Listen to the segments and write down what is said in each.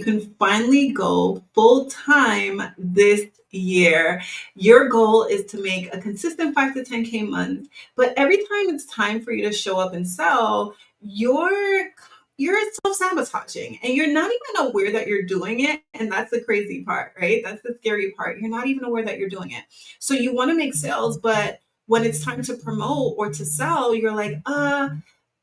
can finally go full time this year. Your goal is to make a consistent 5 to 10K month, but every time it's time for you to show up and sell, you're self-sabotaging and you're not even aware that you're doing it. And that's the crazy part, right? That's the scary part. You're not even aware that you're doing it. So you want to make sales, but when it's time to promote or to sell, you're like,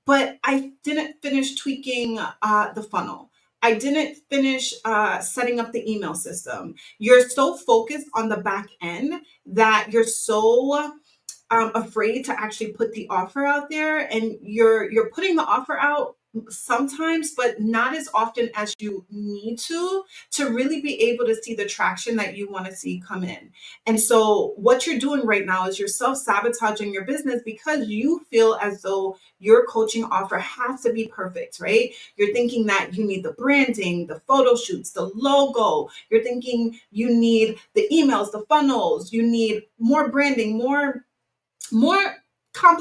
but I didn't finish tweaking the funnel. I didn't finish setting up the email system. You're so focused on the back end that you're so afraid to actually put the offer out there, and you're putting the offer out sometimes, but not as often as you need to really be able to see the traction that you want to see come in. And so what you're doing right now is you're self-sabotaging your business because you feel as though your coaching offer has to be perfect, right? You're thinking that you need the branding, the photo shoots, the logo. You're thinking you need the emails, the funnels, you need more branding, you're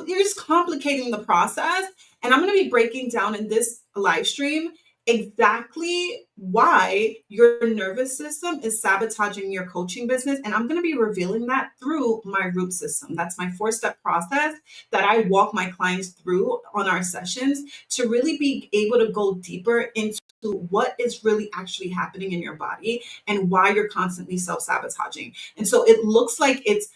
just complicating the process. And I'm going to be breaking down in this live stream exactly why your nervous system is sabotaging your coaching business. And I'm going to be revealing that through my root system. That's my 4-step process that I walk my clients through on our sessions to really be able to go deeper into what is really actually happening in your body and why you're constantly self-sabotaging. And so it looks like it's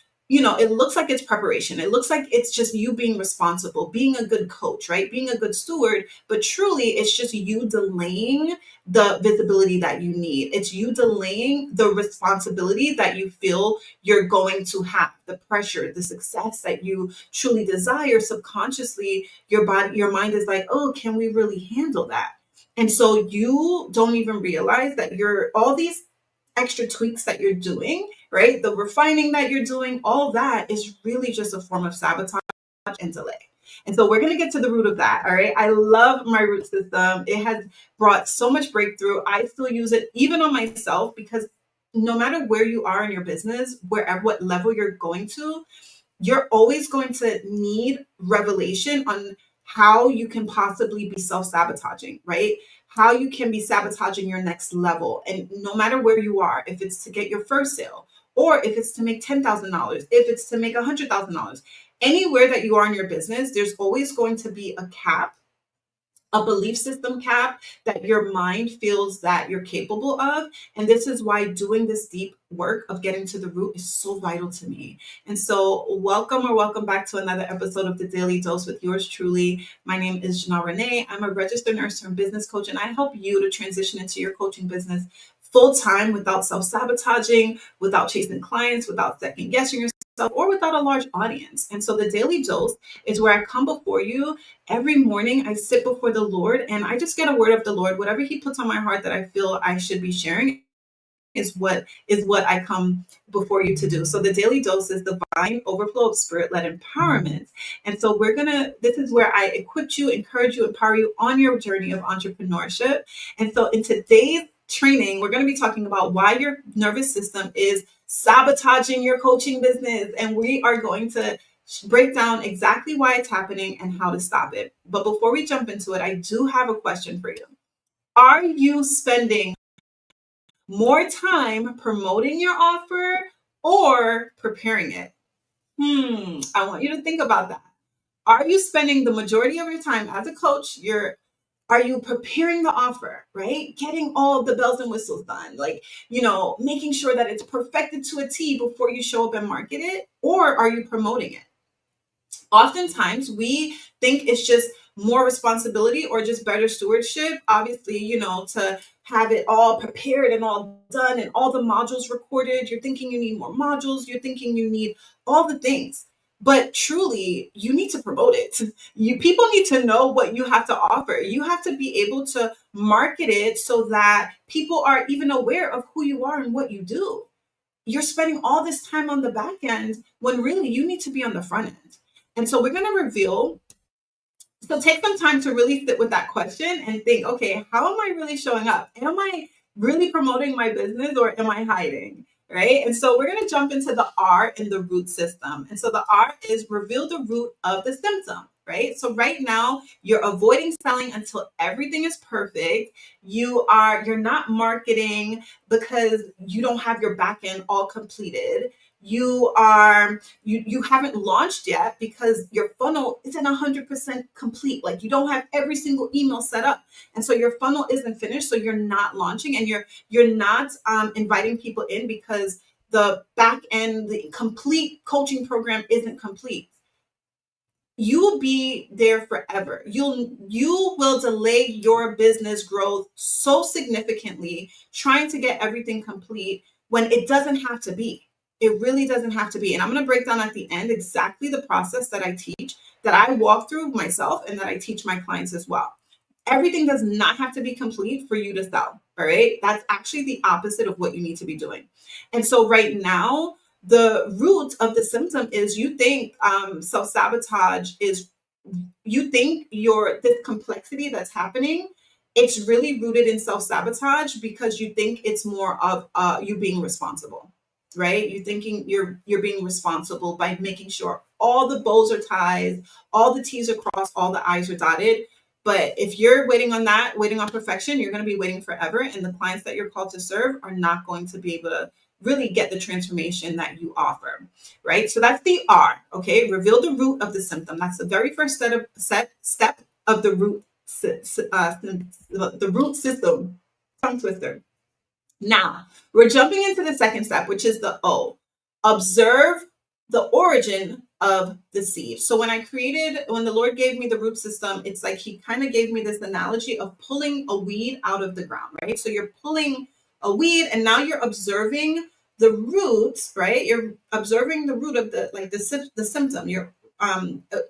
preparation. It looks like it's just you being responsible, being a good coach, right? Being a good steward, but truly it's just you delaying the visibility that you need. It's you delaying the responsibility that you feel you're going to have, the pressure, the success that you truly desire. Subconsciously, your mind is like, oh, can we really handle that? And so you don't even realize that all these extra tweaks that you're doing, right? The refining that you're doing, all that is really just a form of sabotage and delay. And so we're going to get to the root of that. All right. I love my root system. It has brought so much breakthrough. I still use it even on myself because no matter where you are in your business, what level you're going to, you're always going to need revelation on how you can possibly be self-sabotaging, right? How you can be sabotaging your next level. And no matter where you are, if it's to get your first sale, or if it's to make $10,000, if it's to make $100,000, anywhere that you are in your business, there's always going to be a cap, a belief system cap that your mind feels that you're capable of. And this is why doing this deep work of getting to the root is so vital to me. And so welcome back to another episode of The Daily Dose with yours truly. My name is Janel Ranèe. I'm a registered nurse and business coach, and I help you to transition into your coaching business full-time without self-sabotaging, without chasing clients, without second guessing yourself, or without a large audience. And so the Daily Dose is where I come before you every morning. I sit before the Lord and I just get a word of the Lord. Whatever he puts on my heart that I feel I should be sharing is what I come before you to do. So the Daily Dose is divine overflow of spirit-led empowerment. And so this is where I equip you, encourage you, empower you on your journey of entrepreneurship. And so in today's training, we're going to be talking about why your nervous system is sabotaging your coaching business. And we are going to break down exactly why it's happening and how to stop it. But before we jump into it, I do have a question for you. Are you spending more time promoting your offer or preparing it? I want you to think about that. Are you spending the majority of your time as a coach? Are you preparing the offer, right? Getting all the bells and whistles done, making sure that it's perfected to a T before you show up and market it? Or are you promoting it? Oftentimes we think it's just more responsibility or just better stewardship, obviously, to have it all prepared and all done and all the modules recorded. You're thinking you need more modules. You're thinking you need all the things. But truly, you need to promote it. People need to know what you have to offer. You have to be able to market it so that people are even aware of who you are and what you do. You're spending all this time on the back end when really you need to be on the front end. And so we're going to reveal. So take some time to really sit with that question and think, okay, how am I really showing up? Am I really promoting my business or am I hiding? Right? And so we're going to jump into the R in the root system. And so the R is reveal the root of the symptom. right? So right now you're avoiding selling until everything is perfect. You're not marketing because you don't have your back end all completed. You haven't launched yet because your funnel isn't 100% complete. Like you don't have every single email set up. And so your funnel isn't finished. So you're not launching, and you're not inviting people in because the back end, the complete coaching program isn't complete. You will be there forever. You will delay your business growth so significantly trying to get everything complete when it doesn't have to be. It really doesn't have to be. And I'm going to break down at the end exactly the process that I teach, that I walk through myself, and that I teach my clients as well. Everything does not have to be complete for you to sell. All right. That's actually the opposite of what you need to be doing. And so right now, the root of the symptom is you think self-sabotage is, you think this complexity that's happening, it's really rooted in self-sabotage because you think it's more of you being responsible, right? You're thinking you're being responsible by making sure all the bows are tied, all the T's are crossed, all the I's are dotted. But if you're waiting on perfection, you're going to be waiting forever. And the clients that you're called to serve are not going to be able to really get the transformation that you offer, right? So that's the R, okay? Reveal the root of the symptom. That's the very first step of the root system. Tongue twister. Now, we're jumping into the second step, which is the O. Observe the origin of the seed. So when the Lord gave me the root system, it's like he kind of gave me this analogy of pulling a weed out of the ground, right? So you're pulling a weed and now you're observing the roots, right? You're observing the root of the symptom. You're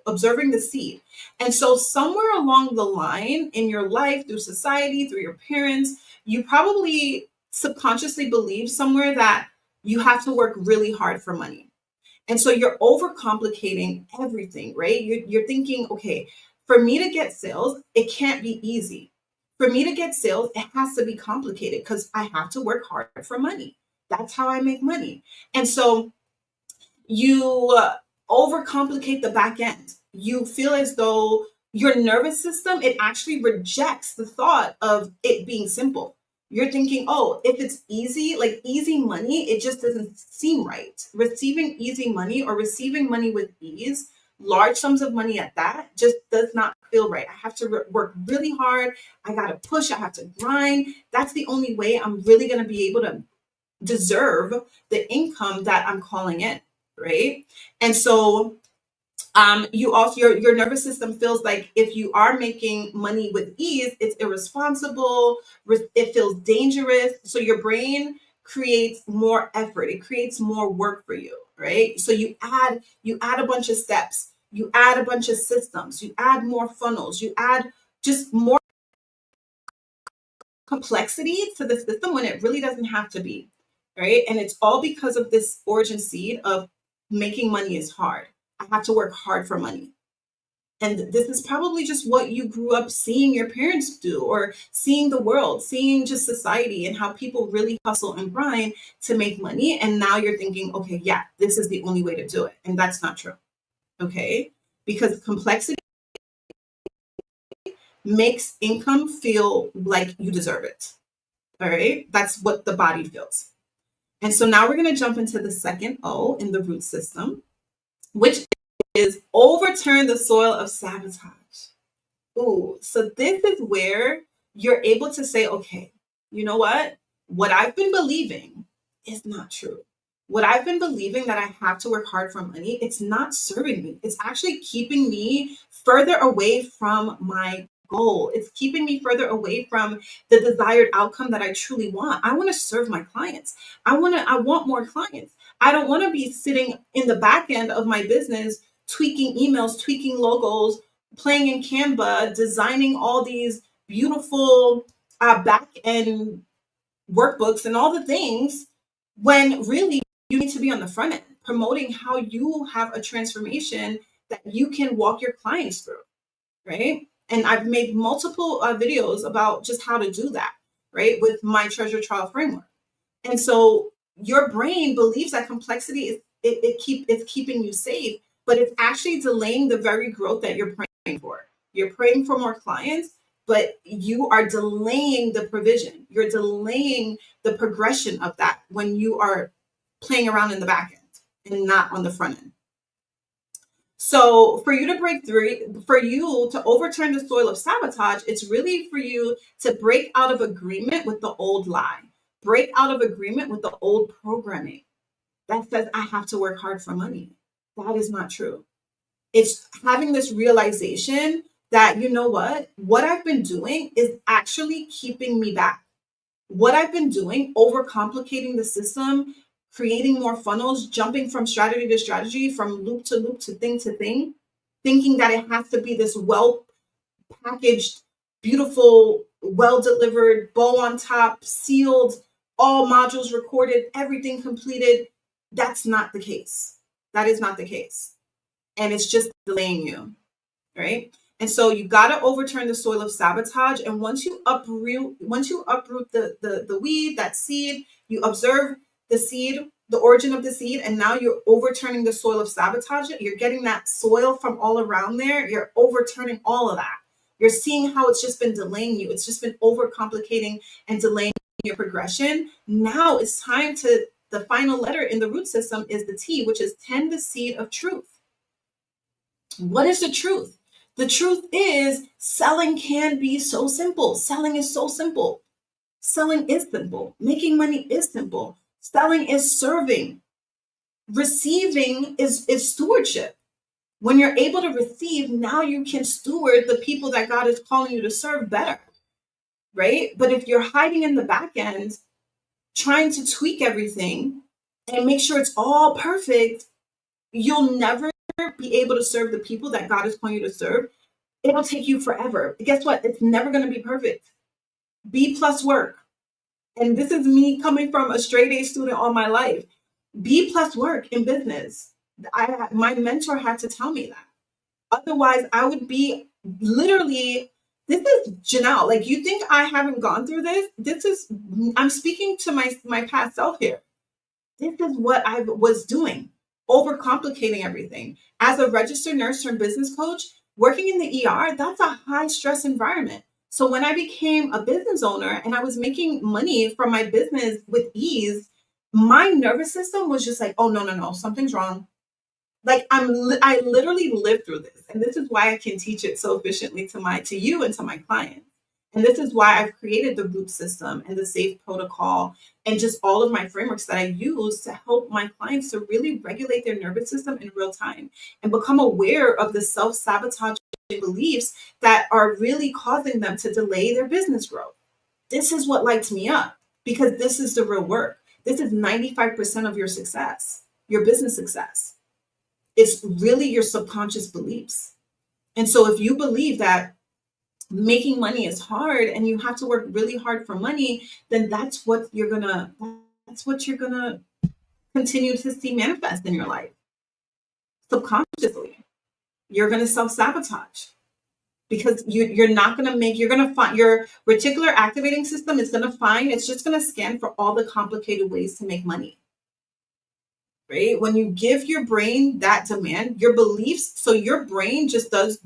observing the seed. And so somewhere along the line in your life, through society, through your parents, you probably subconsciously believe somewhere that you have to work really hard for money. And so you're overcomplicating everything, right? You're thinking, okay, for me to get sales, it can't be easy. For me to get sales, it has to be complicated because I have to work hard for money. That's how I make money. And so you overcomplicate the back end. You feel as though your nervous system, it actually rejects the thought of it being simple. You're thinking, oh, if it's easy, like easy money, it just doesn't seem right. Receiving easy money or receiving money with ease, large sums of money at that, just does not feel right. I have to work really hard. I got to push. I have to grind. That's the only way I'm really going to be able to deserve the income that I'm calling in, right? And so you also your nervous system feels like if you are making money with ease, it's irresponsible, it feels dangerous. So your brain creates more effort, it creates more work for you, right? So you add a bunch of steps, you add a bunch of systems, you add more funnels, you add just more complexity to the system when it really doesn't have to be, right? And it's all because of this origin seed of making money is hard. I have to work hard for money. And this is probably just what you grew up seeing your parents do, or seeing the world, seeing just society and how people really hustle and grind to make money. And now you're thinking, okay, yeah, this is the only way to do it. And that's not true. Okay. Because complexity makes income feel like you deserve it. All right. That's what the body feels. And so now we're going to jump into the second O in the root system, which is overturn the soil of sabotage. Ooh, so this is where you're able to say, okay, you know what? What I've been believing is not true. What I've been believing that I have to work hard for money, it's not serving me. It's actually keeping me further away from my goal. It's keeping me further away from the desired outcome that I truly want. I want to serve my clients. I want more clients. I don't want to be sitting in the back end of my business, tweaking emails, tweaking logos, playing in Canva, designing all these beautiful back end workbooks and all the things, when really you need to be on the front end, promoting how you have a transformation that you can walk your clients through, right? And I've made multiple videos about just how to do that, right? With my treasure trial framework. And so your brain believes that complexity is it's keeping you safe, but it's actually delaying the very growth that you're praying for. You're praying for more clients, but you are delaying the provision. You're delaying the progression of that when you are playing around in the back end and not on the front end. So for you to break through, for you to overturn the soil of sabotage, it's really for you to break out of agreement with the old lie, break out of agreement with the old programming that says I have to work hard for money. That is not true. It's having this realization that, you know what I've been doing is actually keeping me back. What I've been doing, overcomplicating the system, creating more funnels, jumping from strategy to strategy, from loop to thing, thinking that it has to be this well packaged, beautiful, well delivered, bow on top, sealed, all modules recorded, everything completed. That's not the case. That is not the case. And it's just delaying you, right? And so you got to overturn the soil of sabotage. And once you uproot the weed, that seed, you observe the seed, the origin of the seed, and now you're overturning the soil of sabotage. You're getting that soil from all around there. You're overturning all of that. You're seeing how it's just been delaying you. It's just been overcomplicating and delaying your progression. Now it's time to, the final letter in the root system is the T, which is tend the seed of truth. What is the truth? The truth is selling can be so simple. Selling is so simple. Selling is simple. Making money is simple. Selling is serving. Receiving is stewardship. When you're able to receive, now you can steward the people that God is calling you to serve better, right? But if you're hiding in the back end, trying to tweak everything and make sure it's all perfect, you'll never be able to serve the people that God is calling you to serve. It'll take you forever. Guess what? It's never going to be perfect. B plus work. And this is me coming from a straight A student all my life. B plus work in business. My mentor had to tell me that. Otherwise, I would be literally, this is Janel. Like, you think I haven't gone through this? I'm speaking to my past self here. This is what I was doing, overcomplicating everything. As a registered nurse turned business coach, working in the ER, that's a high stress environment. So when I became a business owner and I was making money from my business with ease, my nervous system was just like, oh, no, something's wrong. Like I literally lived through this. And this is why I can teach it so efficiently to you and to my clients. And this is why I've created the root system and the SAFE protocol and just all of my frameworks that I use to help my clients to really regulate their nervous system in real time and become aware of the self-sabotaging beliefs that are really causing them to delay their business growth. This is what lights me up, because this is the real work. This is 95% of your success, your business success. It's really your subconscious beliefs. And so if you believe that making money is hard and you have to work really hard for money, then that's what you're gonna continue to see manifest in your life. Subconsciously, you're gonna self-sabotage because you're not gonna make, you're gonna find your reticular activating system is gonna find, it's just gonna scan for all the complicated ways to make money. Right? When you give your brain that demand, your beliefs, so your brain just does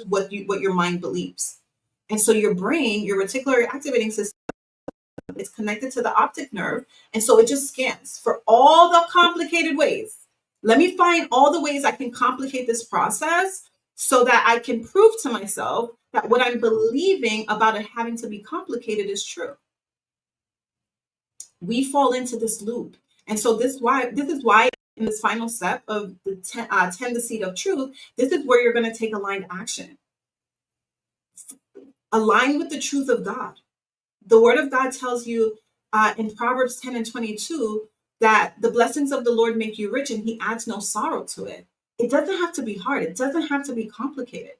what your mind believes. And so your brain, your reticular activating system, is connected to the optic nerve. And so it just scans for all the complicated ways. Let me find all the ways I can complicate this process so that I can prove to myself that what I'm believing about it having to be complicated is true. We fall into this loop. And so this is why in this final step of the tend the seed of truth, this is where you're going to take aligned action. Align with the truth of God. The word of God tells you in Proverbs 10 and 22 that the blessings of the Lord make you rich and he adds no sorrow to it. It doesn't have to be hard. It doesn't have to be complicated.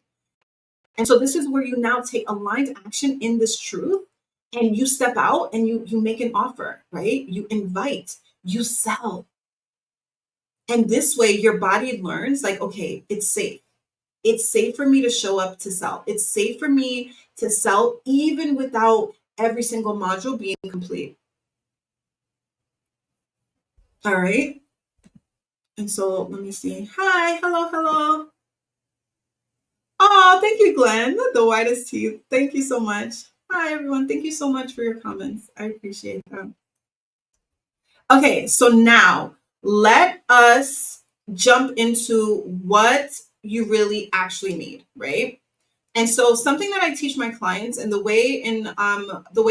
And so this is where you now take aligned action in this truth, and you step out and you make an offer, right? You invite, you sell. And this way your body learns, like, okay, it's safe. It's safe for me to show up to sell. It's safe for me to sell even without every single module being complete. All right. And so let me see. Hi, hello, hello. Oh, thank you, Glenn. The whitest teeth. Thank you so much. Hi, everyone. Thank you so much for your comments. I appreciate them. Okay, so now let us jump into what you really actually need, right? And so something that I teach my clients, and the way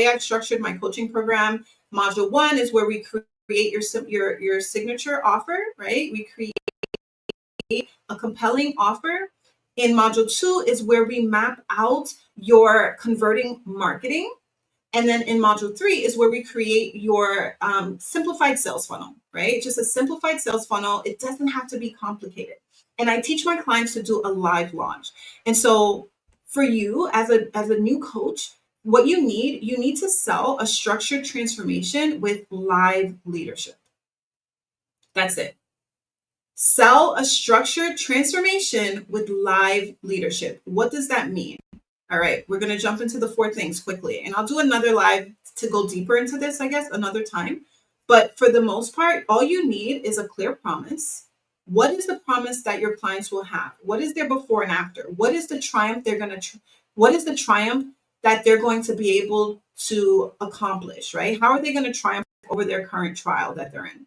I've structured my coaching program, module one is where we create your signature offer, right? We create a compelling offer. In module two is where we map out your converting marketing. And then in module three is where we create your simplified sales funnel, right? Just a simplified sales funnel. It doesn't have to be complicated. And I teach my clients to do a live launch. And so for you as a new coach, what you need to sell a structured transformation with live leadership. That's it. Sell a structured transformation with live leadership. What does that mean? All right, we're going to jump into the four things quickly, and I'll do another live to go deeper into this, I guess, another time. But for the most part, all you need is a clear promise. What is the promise that your clients will have? What is their before and after? What is the triumph they're going to, what is the triumph that they're going to be able to accomplish, right? How are they going to triumph over their current trial that they're in?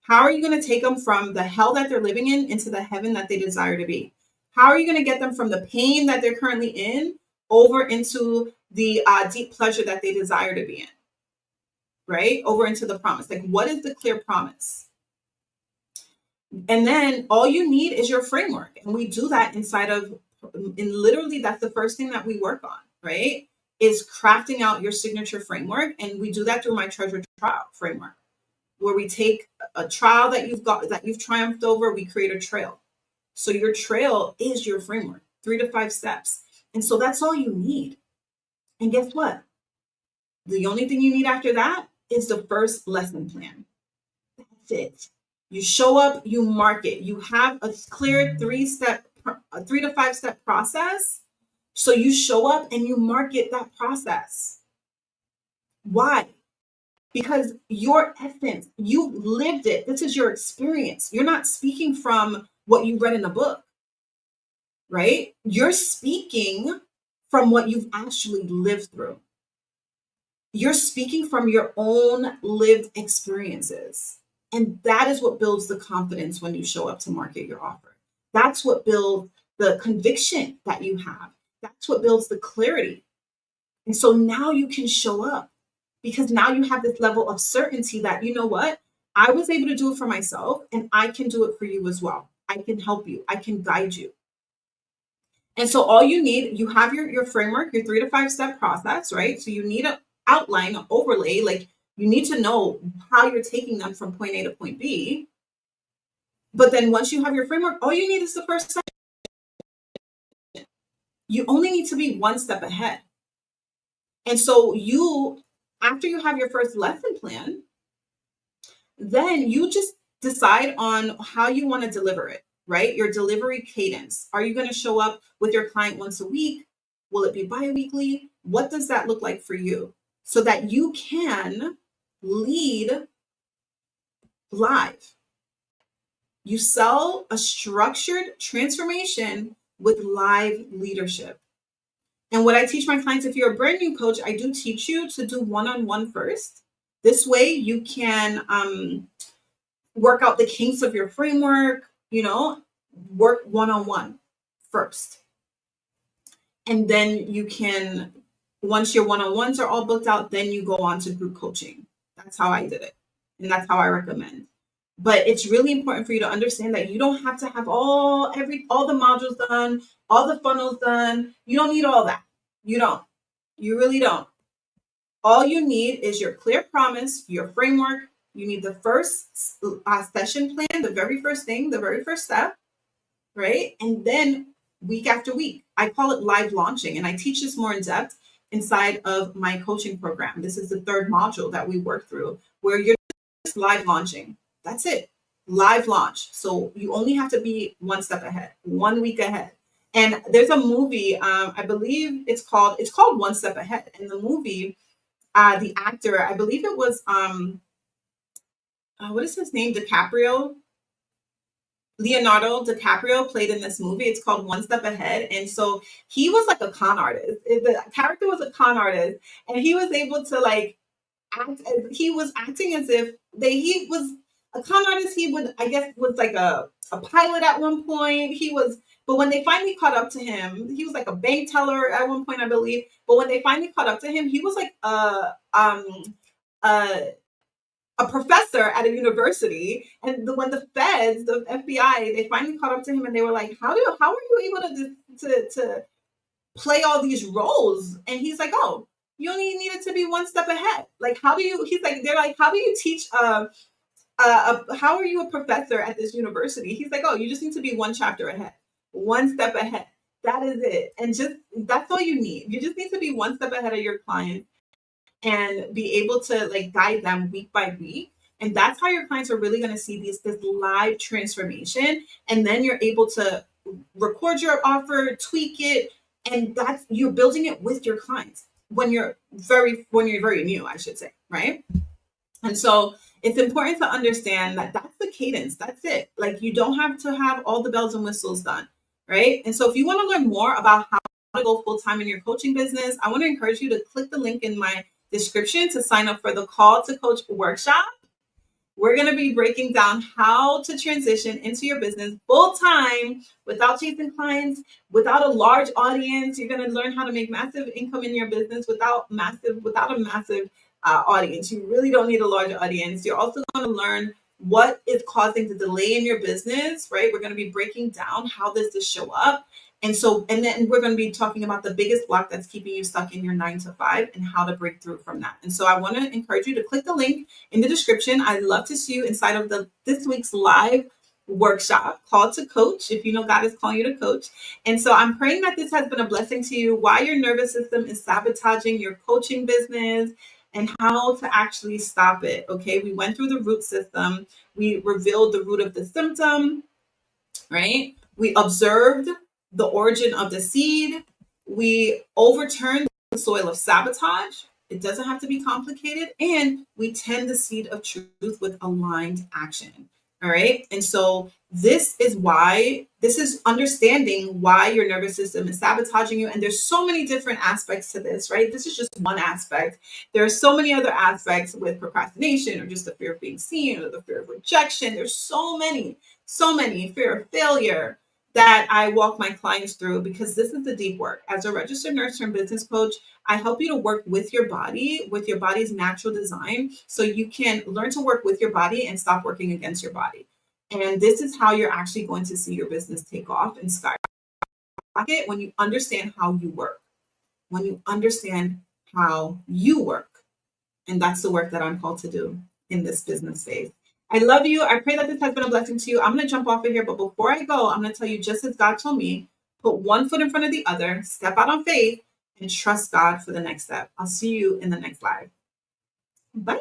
How are you going to take them from the hell that they're living in into the heaven that they desire to be? How are you going to get them from the pain that they're currently in over into the deep pleasure that they desire to be in, right? Over into the promise. Like, what is the clear promise? And then all you need is your framework. And we do that and literally that's the first thing that we work on, right? Is crafting out your signature framework. And we do that through my treasure trial framework, where we take a trial that you've triumphed over, we create a trail. So your trail is your framework, 3 to 5 steps. And so that's all you need. And guess what? The only thing you need after that is the first lesson plan. That's it. You show up, you mark it. You have a clear 3 to 5 step process. So you show up and you market that process. Why? Because your essence, you lived it. This is your experience. You're not speaking from what you read in a book, right? You're speaking from what you've actually lived through. You're speaking from your own lived experiences. And that is what builds the confidence when you show up to market your offer. That's what builds the conviction that you have. That's what builds the clarity. And so now you can show up because now you have this level of certainty that, you know what? I was able to do it for myself and I can do it for you as well. I can help you. I can guide you. And so all you need, you have your framework, your 3 to 5 step process, right? So you need an outline, an overlay, like you need to know how you're taking them from point A to point B. But then once you have your framework, all you need is the first step. You only need to be one step ahead. And so after you have your first lesson plan, then you just decide on how you want to deliver it, right? Your delivery cadence. Are you going to show up with your client once a week? Will it be bi-weekly? What does that look like for you? So that you can lead live. You sell a structured transformation with live leadership. And what I teach my clients, if you're a brand new coach, I do teach you to do one-on-one first. This way you can work out the kinks of your framework, work one-on-one first. And then you can, once your one-on-ones are all booked out, then you go on to group coaching. That's how I did it. And that's how I recommend. But it's really important for you to understand that you don't have to have all the modules done, all the funnels done. You don't need all that. You don't. You really don't. All you need is your clear promise, your framework. You need the first session plan, the very first thing, the very first step, right? And then week after week, I call it live launching. And I teach this more in depth inside of my coaching program. This is the third module that we work through where you're just live launching. That's it. Live launch. So you only have to be one step ahead, 1 week ahead. And there's a movie, I believe it's called One Step Ahead. In the movie, the actor, I believe it was, what is his name? DiCaprio. Leonardo DiCaprio played in this movie. It's called One Step Ahead. And so he was like a con artist. The character was a con artist, and he was able to like he was acting as if he was a con artist. He would, I guess, was like a pilot at one point. He was, but when they finally caught up to him, he was like a bank teller at one point, I believe. But when they finally caught up to him, he was like a a professor at a university. And when the feds, the FBI, they finally caught up to him, and they were like, how are you able to play all these roles? And he's like, oh, you only needed to be one step ahead. Like, how do you, he's like, they're like, how do you teach, how are you a professor at this university? He's like, oh, you just need to be one chapter ahead, one step ahead. That is it. And just, that's all you need. You just need to be one step ahead of your clients and be able to like guide them week by week. And that's how your clients are really going to see this live transformation. And then you're able to record your offer, tweak it, and that's, you're building it with your clients when you're very new, I should say, right? And so it's important to understand that that's the cadence. That's it. Like, you don't have to have all the bells and whistles done, right? And so if you want to learn more about how to go full time in your coaching business, I want to encourage you to click the link in my description to sign up for the Call to Coach workshop. We're going to be breaking down how to transition into your business full time without chasing clients, without a large audience. You're going to learn how to make massive income in your business without a massive audience. You really don't need a large audience. You're also going to learn what is causing the delay in your business, right? We're going to be breaking down how this does show up. And then we're going to be talking about the biggest block that's keeping you stuck in your 9 to 5 and how to break through from that. And so I want to encourage you to click the link in the description. I'd love to see you inside of this week's live workshop, Call to Coach, if you know God is calling you to coach. And so I'm praying that this has been a blessing to you, why your nervous system is sabotaging your coaching business and how to actually stop it. Okay, we went through the root system. We revealed the root of the symptom, right? We observed the origin of the seed. We overturn the soil of sabotage. It doesn't have to be complicated. And we tend the seed of truth with aligned action. All right. And so this is understanding why your nervous system is sabotaging you. And there's so many different aspects to this, right? This is just one aspect. There are so many other aspects with procrastination, or just the fear of being seen, or the fear of rejection. There's so many, fear of failure, that I walk my clients through, because this is the deep work. As a registered nurse turned business coach, I help you to work with your body, with your body's natural design, so you can learn to work with your body and stop working against your body. And this is how you're actually going to see your business take off and skyrocket, when you understand how you work. When you understand how you work. And that's the work that I'm called to do in this business space. I love you. I pray that this has been a blessing to you. I'm going to jump off of here, but before I go, I'm going to tell you, just as God told me, put one foot in front of the other, step out on faith, and trust God for the next step. I'll see you in the next live. Bye.